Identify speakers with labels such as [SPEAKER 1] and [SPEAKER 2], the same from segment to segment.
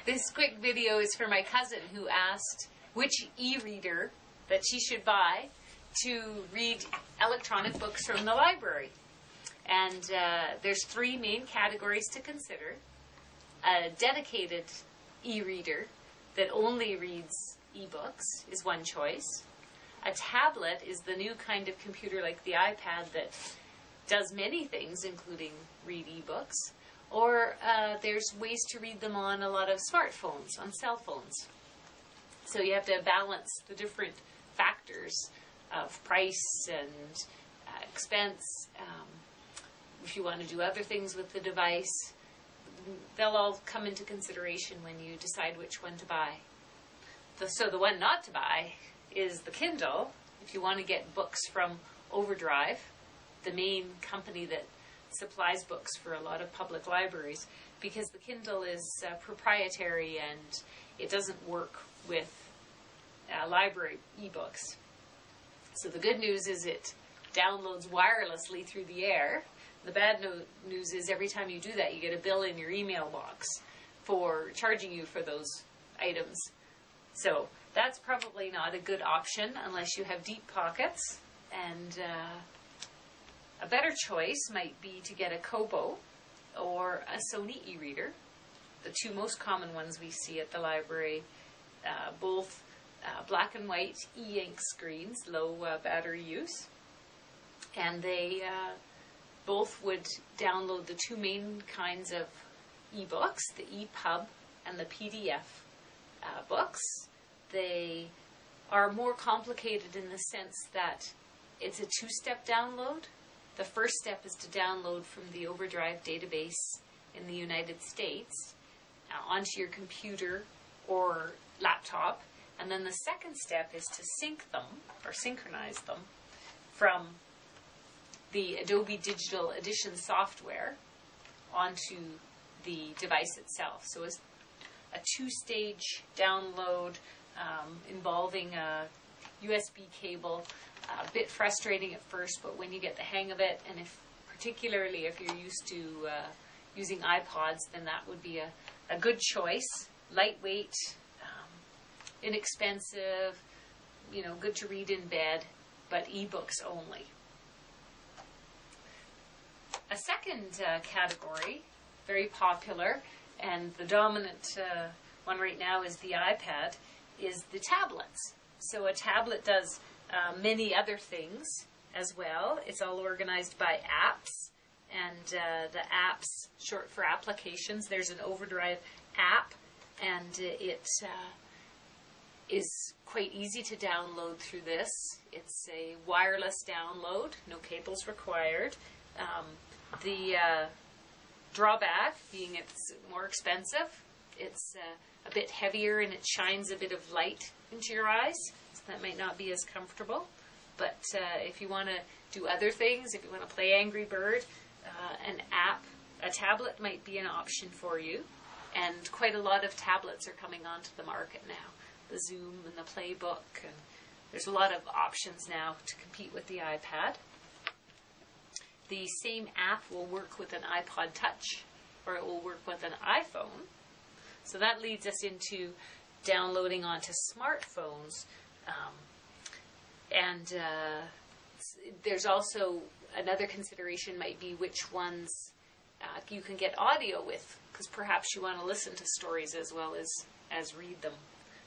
[SPEAKER 1] This quick video is for my cousin who asked which e-reader that she should buy to read electronic books from the library. And there's three main categories to consider. A dedicated e-reader that only reads e-books is one choice. A tablet is the new kind of computer like the iPad that does many things, including read e-books. Or there's ways to read them on a lot of smartphones, on cell phones. So you have to balance the different factors of price and expense. If you want to do other things with the device, they'll all come into consideration when you decide which one to buy. So the one not to buy is the Kindle. If you want to get books from Overdrive, the main company that supplies books for a lot of public libraries, because the Kindle is proprietary and it doesn't work with library ebooks. So the good news is it downloads wirelessly through the air. The bad news is every time you do that, you get a bill in your email box for charging you for those items. So that's probably not a good option unless you have deep pockets. And a better choice might be to get a Kobo or a Sony e-reader, the two most common ones we see at the library, both black and white e-ink screens, low battery use, and they both would download the two main kinds of e-books, the EPUB and the PDF books. They are more complicated in the sense that it's a two-step download. The first step is to download from the Overdrive database in the United States onto your computer or laptop. And then the second step is to sync them, or synchronize them, from the Adobe Digital Edition software onto the device itself. So it's a two-stage download involving a USB cable. A bit frustrating at first, but when you get the hang of it, and particularly if you're used to using iPods, then that would be a good choice. Lightweight, inexpensive, good to read in bed, but ebooks only. A second category, very popular, and the dominant one right now is the iPad, is the tablets. So a tablet does many other things as well. It's all organized by apps, and the apps, short for applications. There's an Overdrive app, and it is quite easy to download through this. It's a wireless download, no cables required. The drawback being it's more expensive. It's a bit heavier and it shines a bit of light into your eyes. That might not be as comfortable, but if you want to do other things, if you want to play Angry Bird, a tablet might be an option for you. And quite a lot of tablets are coming onto the market now. The Zoom and the Playbook, and there's a lot of options now to compete with the iPad. The same app will work with an iPod Touch, or it will work with an iPhone. So that leads us into downloading onto smartphones. There's also another consideration might be which ones you can get audio with, because perhaps you want to listen to stories as well as read them.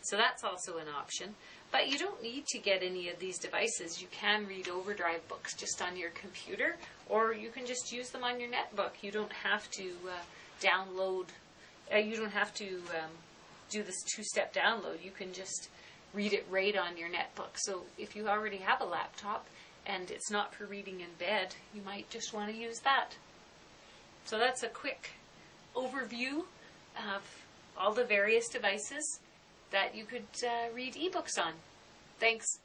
[SPEAKER 1] So that's also an option. But you don't need to get any of these devices. You can read Overdrive books just on your computer, or you can just use them on your netbook. You don't have to download, you don't have to do this two-step download. You can just read it right on your netbook. So if you already have a laptop and it's not for reading in bed, you might just want to use that. So that's a quick overview of all the various devices that you could read ebooks on. Thanks.